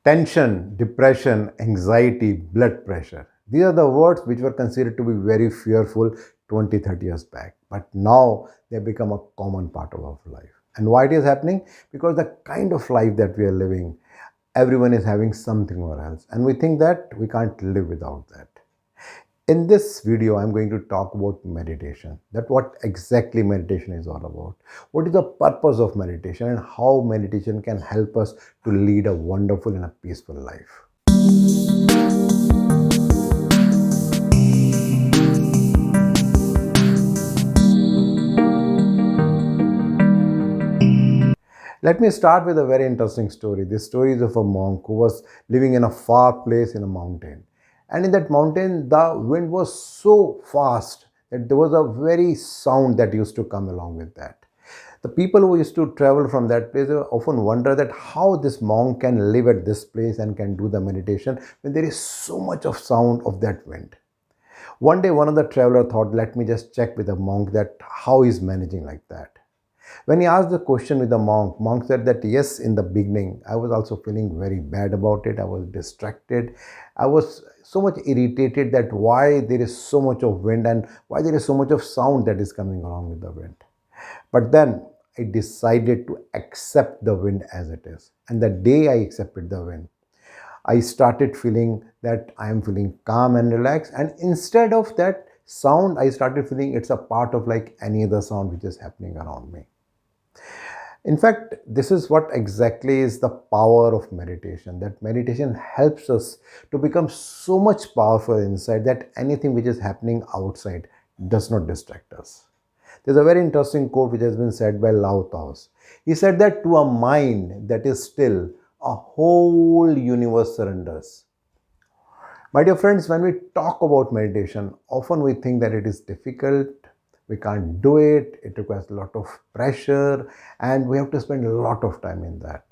Tension, depression, anxiety, blood pressure. These are the words which were considered to be very fearful 20, 30 years back. But now they become a common part of our life. And why it is happening? Because the kind of life that we are living, everyone is having something or else. And we think that we can't live without that. In this video, I'm going to talk about meditation. That what exactly meditation is all about. What is the purpose of meditation and how meditation can help us to lead a wonderful and a peaceful life. Let me start with a very interesting story. This story is of a monk who was living in a far place in a mountain. And in that mountain, the wind was so fast that there was a very sound that used to come along with that. The people who used to travel from that place often wonder that how this monk can live at this place and can do the meditation when there is so much of sound of that wind. One day, one of the traveler thought, let me just check with the monk that how he's managing like that. When he asked the question with the monk said that yes, in the beginning, I was also feeling very bad about it. I was distracted. I was so much irritated that why there is so much of wind and why there is so much of sound that is coming along with the wind. But then I decided to accept the wind as it is. And the day I accepted the wind, I started feeling that I am feeling calm and relaxed. And instead of that sound, I started feeling it's a part of like any other sound which is happening around me. In fact, this is what exactly is the power of meditation. That meditation helps us to become so much powerful inside that anything which is happening outside does not distract us. There's a very interesting quote which has been said by Laotas. He said that to a mind that is still, a whole universe surrenders. My dear friends, when we talk about meditation, often we think that it is difficult, we can't do it, it requires a lot of pressure, and we have to spend a lot of time in that.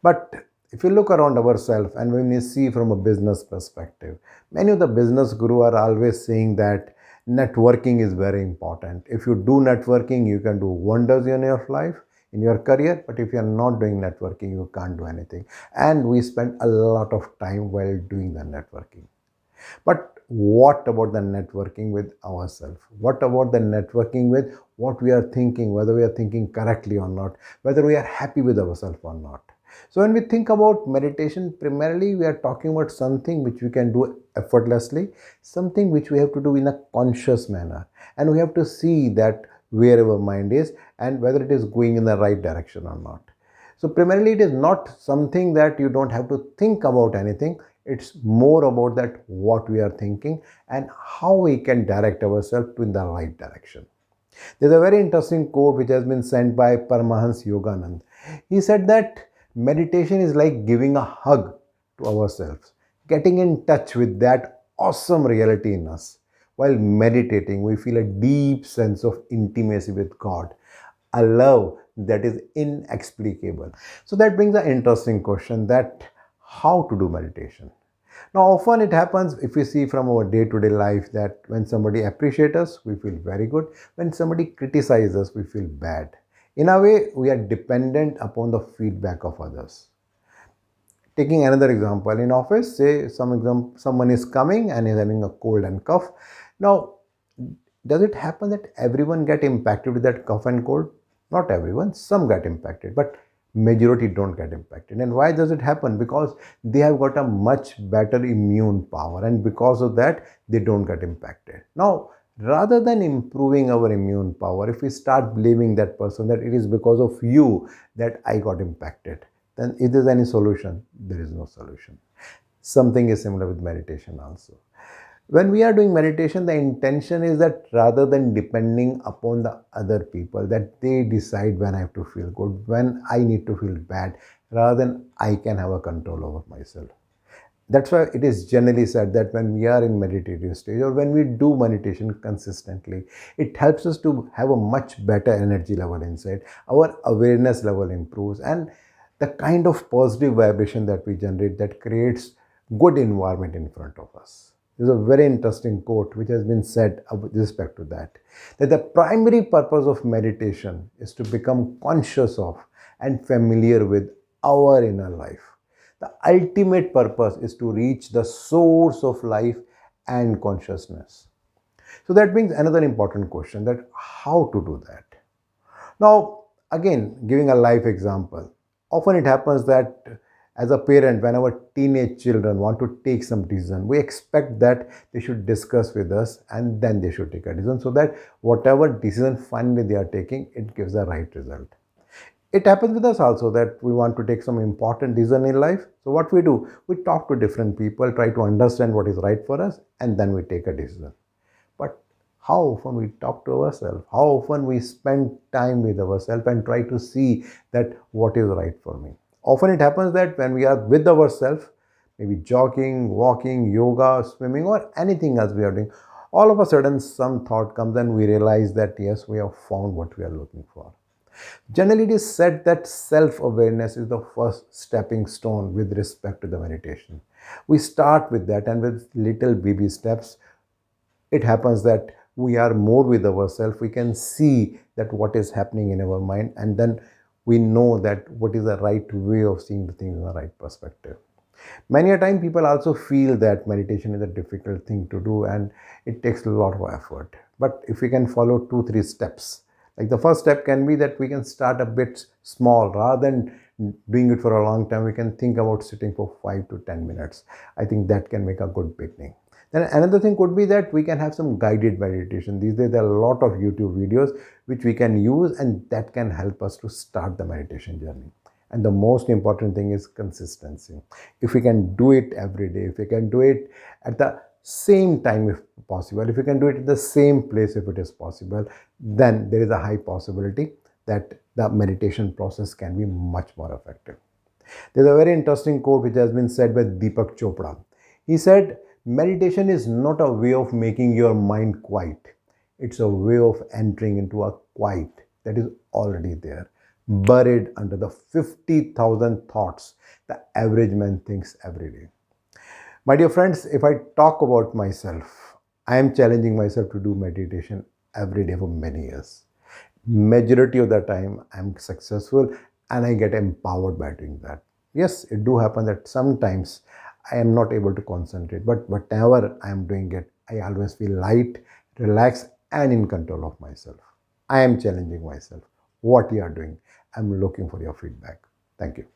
But if you look around ourselves and when we see from a business perspective, many of the business guru are always saying that networking is very important. If you do networking, you can do wonders in your life, in your career. But if you are not doing networking, you can't do anything. And we spend a lot of time while doing the networking. But what about the networking with ourselves? What about the networking with what we are thinking, whether we are thinking correctly or not, whether we are happy with ourselves or not? So, when we think about meditation, primarily we are talking about something which we can do effortlessly, something which we have to do in a conscious manner. And we have to see that where our mind is and whether it is going in the right direction or not. So, primarily, it is not something that you don't have to think about anything. It's more about that what we are thinking and how we can direct ourselves to in the right direction. There's a very interesting quote which has been sent by Paramahansa Yoganand. He said that meditation is like giving a hug to ourselves, getting in touch with that awesome reality in us. While meditating, we feel a deep sense of intimacy with God, a love that is inexplicable. So that brings an interesting question that how to do meditation. Now, often it happens if we see from our day-to-day life that when somebody appreciates us, we feel very good. When somebody criticizes us, we feel bad. In a way, we are dependent upon the feedback of others. Taking another example, in office, say someone is coming and is having a cold and cough. Now, does it happen that everyone get impacted with that cough and cold? Not everyone, some get impacted, but majority don't get impacted. And why does it happen? Because they have got a much better immune power, and because of that they don't get impacted. Now, rather than improving our immune power, if we start blaming that person that it is because of you that I got impacted, then if there's any solution, there is no solution. Something is similar with meditation also. When we are doing meditation, the intention is that rather than depending upon the other people, that they decide when I have to feel good, when I need to feel bad, rather than I can have a control over myself. That's why it is generally said that when we are in meditative stage or when we do meditation consistently, it helps us to have a much better energy level inside. Our awareness level improves, and the kind of positive vibration that we generate that creates good environment in front of us. There's a very interesting quote which has been said with respect to that the primary purpose of meditation is to become conscious of and familiar with our inner life. The ultimate purpose is to reach the source of life and consciousness. So that brings another important question, that how to do that. Now, again, giving a life example, often it happens that as a parent, when our teenage children want to take some decision, we expect that they should discuss with us and then they should take a decision, so that whatever decision finally they are taking, it gives the right result. It happens with us also that we want to take some important decision in life. So what we do, we talk to different people, try to understand what is right for us, and then we take a decision. But how often we talk to ourselves, how often we spend time with ourselves and try to see that what is right for me. Often it happens that when we are with ourselves, maybe jogging, walking, yoga, swimming, or anything else we are doing, all of a sudden some thought comes and we realize that yes, we have found what we are looking for. Generally, it is said that self awareness is the first stepping stone with respect to the meditation. We start with that, and with little baby steps, it happens that we are more with ourselves. We can see that what is happening in our mind, and then we know that what is the right way of seeing the things in the right perspective. Many a time people also feel that meditation is a difficult thing to do and it takes a lot of effort. But if we can follow two, three steps, like the first step can be that we can start a bit small rather than doing it for a long time. We can think about sitting for 5 to 10 minutes. I think that can make a good beginning. Then another thing could be that we can have some guided meditation. These days there are a lot of YouTube videos which we can use, and that can help us to start the meditation journey. And the most important thing is consistency. If we can do it every day, if we can do it at the same time if possible, if we can do it at the same place if it is possible, then there is a high possibility that the meditation process can be much more effective. There's a very interesting quote which has been said by Deepak Chopra. He said, meditation is not a way of making your mind quiet. It's a way of entering into a quiet that is already there, buried under the 50,000 thoughts the average man thinks every day. My dear friends, if I talk about myself, I am challenging myself to do meditation every day for many years. Majority of the time I'm successful and I get empowered by doing that. Yes, it do happen that sometimes I am not able to concentrate, but whatever I am doing it, I always feel light, relaxed, and in control of myself. I am challenging myself. What you are doing, I'm looking for your feedback. Thank you.